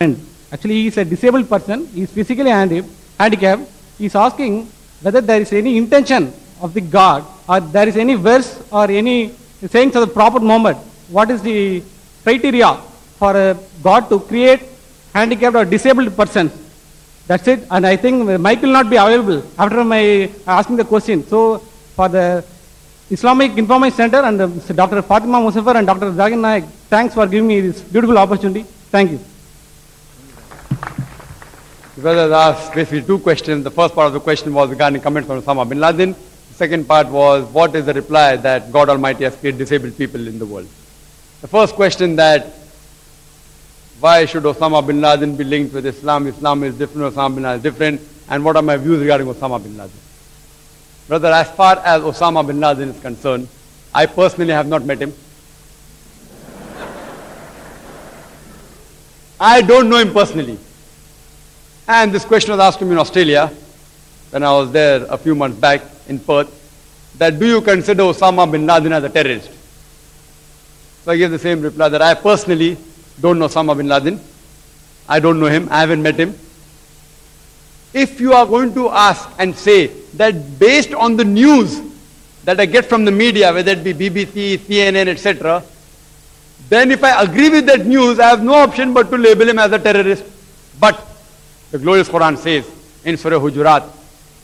Actually, he is a disabled person. He is physically handicapped. He is asking whether there is any intention of the God, or there is any verse or any sayings of the prophet Muhammad. What is the criteria for God to create handicapped or disabled persons? That's it. And I think the mic will not be available after my asking the question. So for the Islamic Information Center and Dr. Fatima Muzaffar and Dr. Zakir Naik, thanks for giving me this beautiful opportunity. Thank you. The brother asked basically two questions. The first part of the question was regarding comments on Osama bin Laden. The second part was, what is the reply that God Almighty has created disabled people in the world? The first question, that why should Osama bin Laden be linked with Islam? Islam is different, Osama bin Laden is different. And what are my views regarding Osama bin Laden? Brother, as far as Osama bin Laden is concerned, I personally have not met him. I don't know him personally. And this question was asked to me in Australia when I was there a few months back in Perth, that do you consider Osama bin Laden as a terrorist? So I gave the same reply, that I personally don't know Osama bin Laden. I don't know him. I haven't met him. If you are going to ask and say that based on the news that I get from the media, whether it be BBC, CNN, etc., then if I agree with that news, I have no option but to label him as a terrorist. But the glorious Quran says in Surah Hujurat,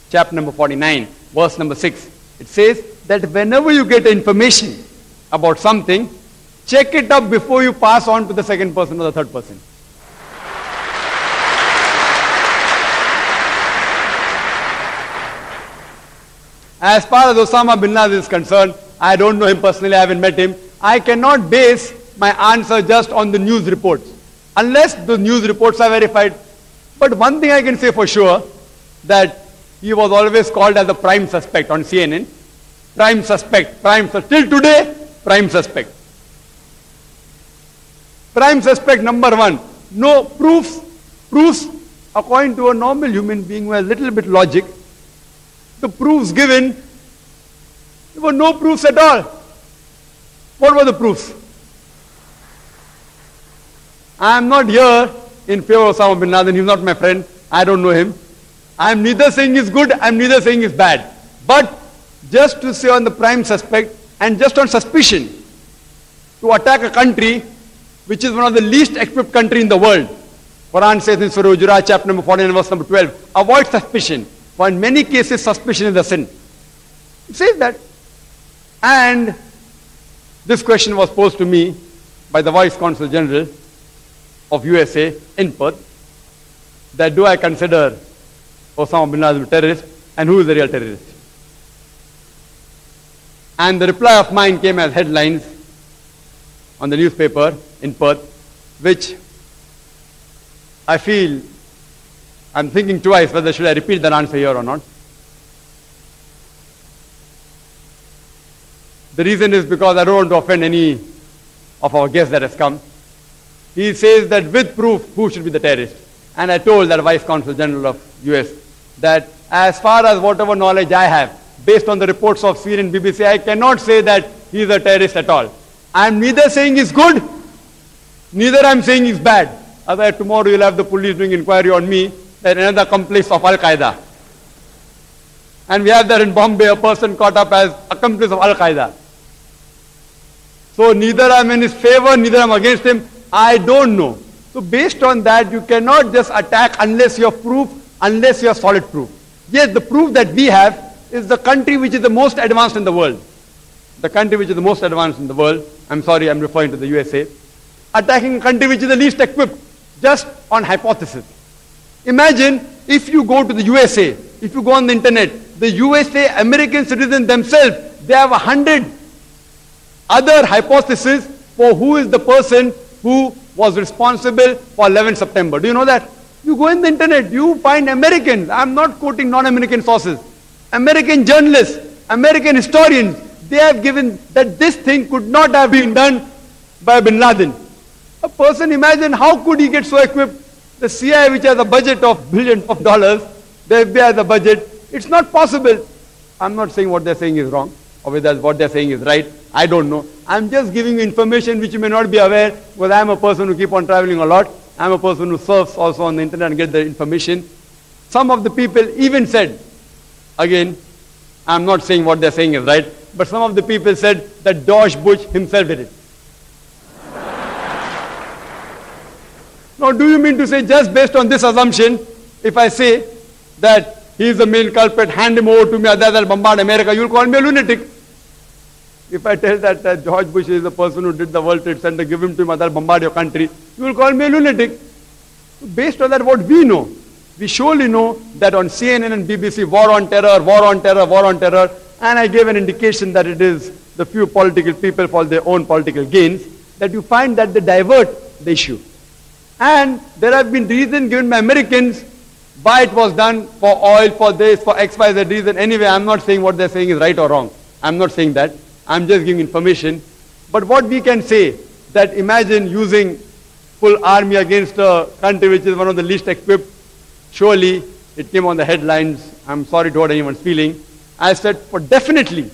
chapter number 49, verse number 6, it says that whenever you get information about something, check it up before you pass on to the second person or the third person. As far as Osama bin Laden is concerned, I don't know him personally, I haven't met him. I cannot base my answer just on the news reports, unless the news reports are verified. But one thing I can say for sure, that he was always called as a prime suspect on CNN. Prime suspect, till today, prime suspect. Prime suspect number one. No proofs. Proofs, according to a normal human being with a little bit logic, the proofs given, there were no proofs at all. What were the proofs? I am not here in favor of Osama bin Laden. He is not my friend. I don't know him. I am neither saying he's good, I am neither saying he's bad. But just to say on the prime suspect and just on suspicion to attack a country which is one of the least equipped country in the world. Quran says in Surah Hujurat, chapter number 49, verse number 12, avoid suspicion. For in many cases, suspicion is a sin. It says that. And this question was posed to me by the Vice Consul General of USA in Perth, that do I consider Osama bin Laden a terrorist, and who is the real terrorist? And the reply of mine came as headlines on the newspaper in Perth, which I feel I'm thinking twice whether should I repeat that answer here or not. The reason is because I don't want to offend any of our guests that has come. He says that with proof, who should be the terrorist? And I told that Vice Consul General of US that as far as whatever knowledge I have, based on the reports of CNN and BBC, I cannot say that he is a terrorist at all. I am neither saying he's good, neither I am saying he's bad. Otherwise tomorrow you'll have the police doing inquiry on me that another accomplice of Al-Qaeda. And we have there in Bombay a person caught up as accomplice of Al-Qaeda. So neither I am in his favor, neither I am against him. I don't know. So based on that, you cannot just attack unless you have proof, unless you have solid proof. Yes, the proof that we have is the country which is the most advanced in the world. The country which is the most advanced in the world, I'm sorry, I'm referring to the USA, attacking a country which is the least equipped, just on hypothesis. Imagine if you go to the USA, if you go on the internet, the USA American citizens themselves, they have 100 other hypotheses for who is the person who was responsible for 11 September. Do you know that? You go in the internet, you find Americans, I'm not quoting non-American sources, American journalists, American historians, they have given that this thing could not have been done by bin Laden. A person, imagine how could he get so equipped? The CIA, which has a budget of billions of dollars, the FBI has a budget, it's not possible. I'm not saying what they're saying is wrong, or whether what they're saying is right, I don't know. I'm just giving you information which you may not be aware, because I'm a person who keep on traveling a lot. I'm a person who surfs also on the internet and get the information. Some of the people even said, again, I'm not saying what they're saying is right, but some of the people said that George Bush himself did it. Now, do you mean to say just based on this assumption, if I say that he is the main culprit, hand him over to me, other than bombard America, you'll call me a lunatic? If I tell that George Bush is the person who did the World Trade Center, give him to him, other bombard your country, you will call me a lunatic. So based on that, what we know, we surely know that on CNN and BBC, war on terror, war on terror, war on terror, and I gave an indication that it is the few political people for their own political gains, that you find that they divert the issue. And there have been reasons given by Americans why it was done, for oil, for this, for X, Y, Z reason. Anyway, I'm not saying what they're saying is right or wrong. I'm not saying that. I'm just giving information. But what we can say, that imagine using full army against a country which is one of the least equipped. Surely it came on the headlines. I'm sorry to hurt anyone's feeling. I said, for definitely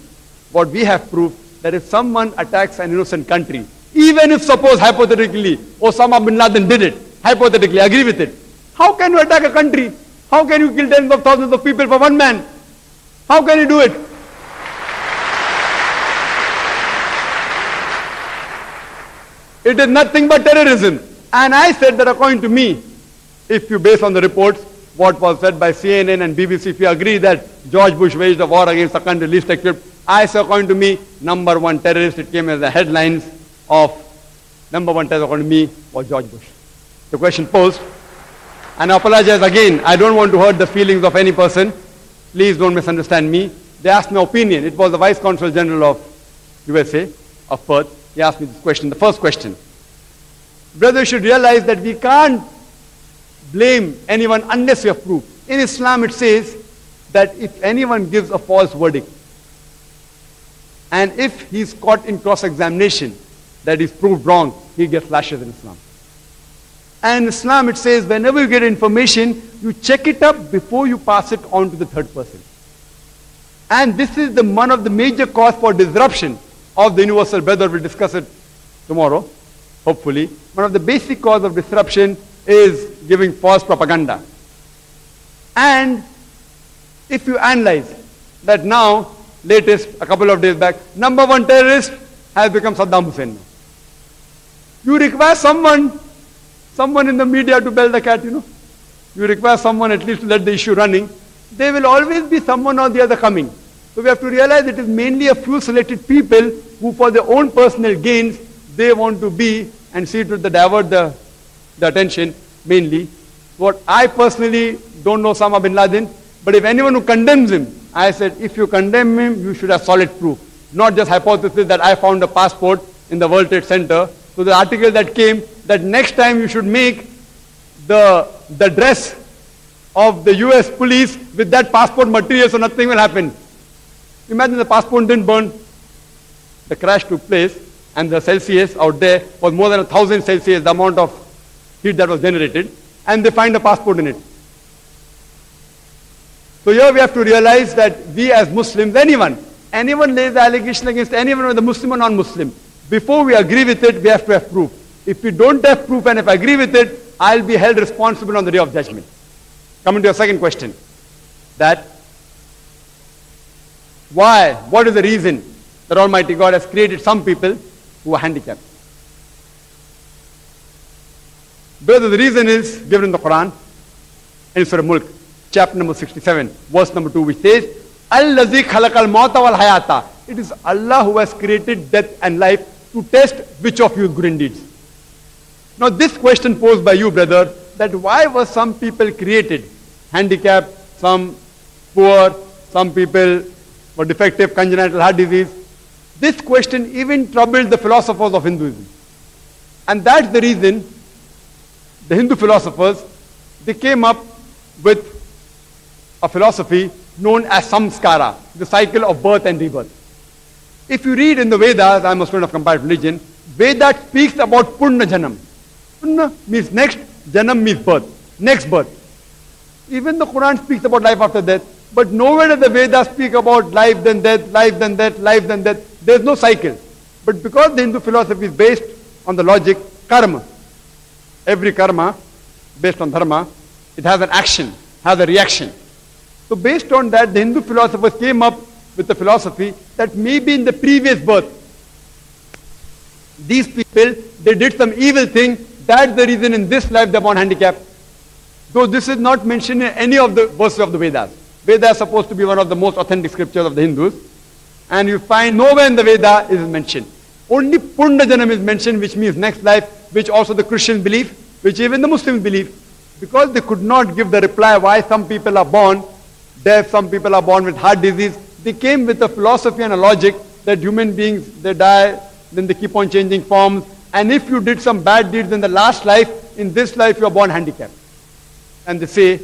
what we have proved, that if someone attacks an innocent country, even if suppose hypothetically Osama bin Laden did it, hypothetically, I agree with it. How can you attack a country? How can you kill tens of thousands of people for one man? How can you do it? It is nothing but terrorism. And I said that according to me, if you base on the reports, what was said by CNN and BBC, if you agree that George Bush waged a war against a country least equipped, I say according to me, number one terrorist, it came as the headlines of number one terrorist according to me was George Bush. The question posed, and I apologize again, I don't want to hurt the feelings of any person. Please don't misunderstand me. They asked my opinion. It was the Vice Consul General of USA, of Perth. He asked me this question, the first question. Brother, you should realize that we can't blame anyone unless we have proof. In Islam it says that if anyone gives a false verdict, and if he's caught in cross-examination, that is proved wrong, he gets lashes in Islam. And in Islam it says whenever you get information, you check it up before you pass it on to the third person. And this is one of the major cause for disruption of the universal brother. We'll discuss it tomorrow, hopefully. One of the basic cause of disruption is giving false propaganda. And if you analyze that now, latest, a couple of days back, number one terrorist has become Saddam Hussein. You require someone in the media to bell the cat, You require someone at least to let the issue running. There will always be someone or the other coming. So we have to realize it is mainly a few selected people who for their own personal gains, they want to be and see to divert the attention mainly. What I personally don't know Osama bin Laden, but if anyone who condemns him, I said, if you condemn him, you should have solid proof. Not just hypothesis that I found a passport in the World Trade Center. So the article that came, that next time you should make the dress of the US police with that passport material so nothing will happen. Imagine the passport didn't burn. The crash took place and the Celsius out there was more than 1,000 Celsius, the amount of heat that was generated, and they find a passport in it. So here we have to realize that we as Muslims, anyone lays the allegation against anyone, whether Muslim or non-Muslim, before we agree with it, we have to have proof. If we don't have proof and if I agree with it, I'll be held responsible on the day of judgment. Coming to your second question, that why, what is the reason that Almighty God has created some people who are handicapped? Brother, the reason is given in the Quran, in Surah Mulk, chapter number 67, verse number 2, which says, Allazi khalaqal mauta wal hayata. It is Allah who has created death and life to test which of you is good in deeds. Now this question posed by you, brother, that why were some people created handicapped, some poor, some people were defective, congenital heart disease. This question even troubled the philosophers of Hinduism. And that's the reason the Hindu philosophers, they came up with a philosophy known as samskara, the cycle of birth and rebirth. If you read in the Vedas, I'm a student of comparative religion, Veda speaks about Punna Janam. Punna means next, Janam means birth, next birth. Even the Quran speaks about life after death, but nowhere does the Vedas speak about life then death, life then death, life then death. There is no cycle. But because the Hindu philosophy is based on the logic karma, Every karma, based on dharma, it has an action, has a reaction. So based on that, the Hindu philosophers came up with the philosophy that maybe in the previous birth, these people, they did some evil thing. That's the reason in this life they're born handicapped. Though this is not mentioned in any of the verses of the Vedas. Veda is supposed to be one of the most authentic scriptures of the Hindus. And you find nowhere in the Veda is mentioned. Only Purna Janam is mentioned, which means next life, which also the Christians believe, which even the Muslims believe. Because they could not give the reply why some people are born deaf, some people are born with heart disease. They came with a philosophy and a logic that human beings, they die, then they keep on changing forms. And if you did some bad deeds in the last life, in this life you are born handicapped. And they say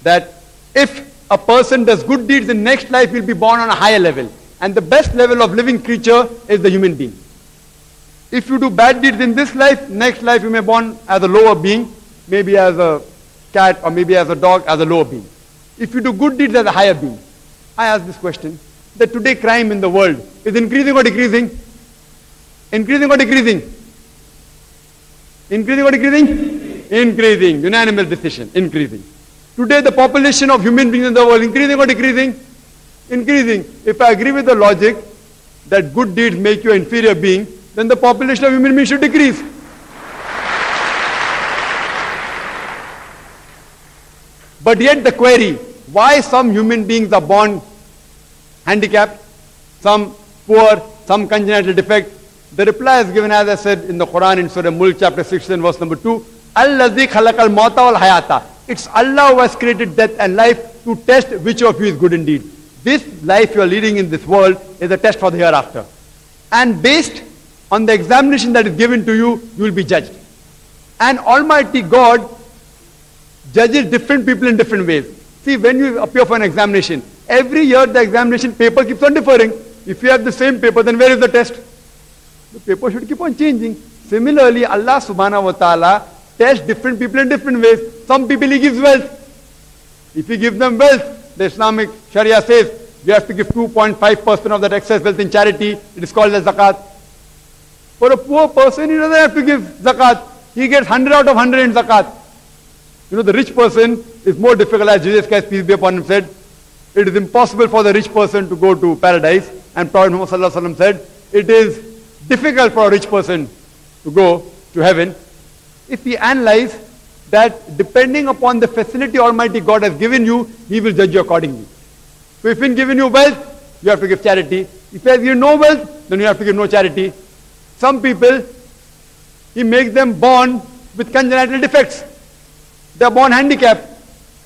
that if a person does good deeds in next life, he will be born on a higher level. And the best level of living creature is the human being. If you do bad deeds in this life, next life you may be born as a lower being, maybe as a cat or maybe as a dog, as a lower being. If you do good deeds as a higher being. I ask this question, that today crime in the world is increasing or decreasing? Increasing or decreasing? Increasing or decreasing? Increasing. Unanimous decision. Increasing. Today the population of human beings in the world increasing or decreasing? Increasing. If I agree with the logic that good deeds make you an inferior being, then the population of human beings should decrease. But yet the query, why some human beings are born handicapped, some poor, some congenital defect? The reply is given, as I said in the Quran in Surah Mulk chapter 16 verse number 2, Allazi khalaqal mauta wal hayata. It's Allah who has created death and life to test which of you is good indeed. This life you are leading in this world is a test for the hereafter. And based on the examination that is given to you, you will be judged. And Almighty God judges different people in different ways. See, when you appear for an examination, every year the examination paper keeps on differing. If you have the same paper, then where is the test? The paper should keep on changing. Similarly, Allah subhanahu wa ta'ala tests different people in different ways. Some people He gives wealth. If He gives them wealth, the Islamic Sharia says, you have to give 2.5% of that excess wealth in charity. It is called as zakat. For a poor person, he doesn't have to give zakat. He gets 100 out of 100 in zakat. You know, the rich person is more difficult, as Jesus Christ, peace be upon him, said, it is impossible for the rich person to go to paradise. And Prophet Muhammad sallallahu alaihi wasallam said, it is difficult for a rich person to go to heaven. If we analyze that depending upon the facility Almighty God has given you, He will judge you accordingly. So if He has given you wealth, you have to give charity. If He has given no wealth, then you have to give no charity. Some people, He makes them born with congenital defects. They are born handicapped.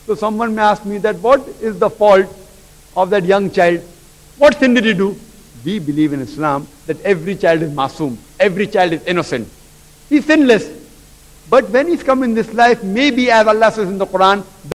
So someone may ask me that what is the fault of that young child? What sin did he do? We believe in Islam that every child is masoom. Every child is innocent. He is sinless. But when he's come in this life, maybe as Allah says in the Quran,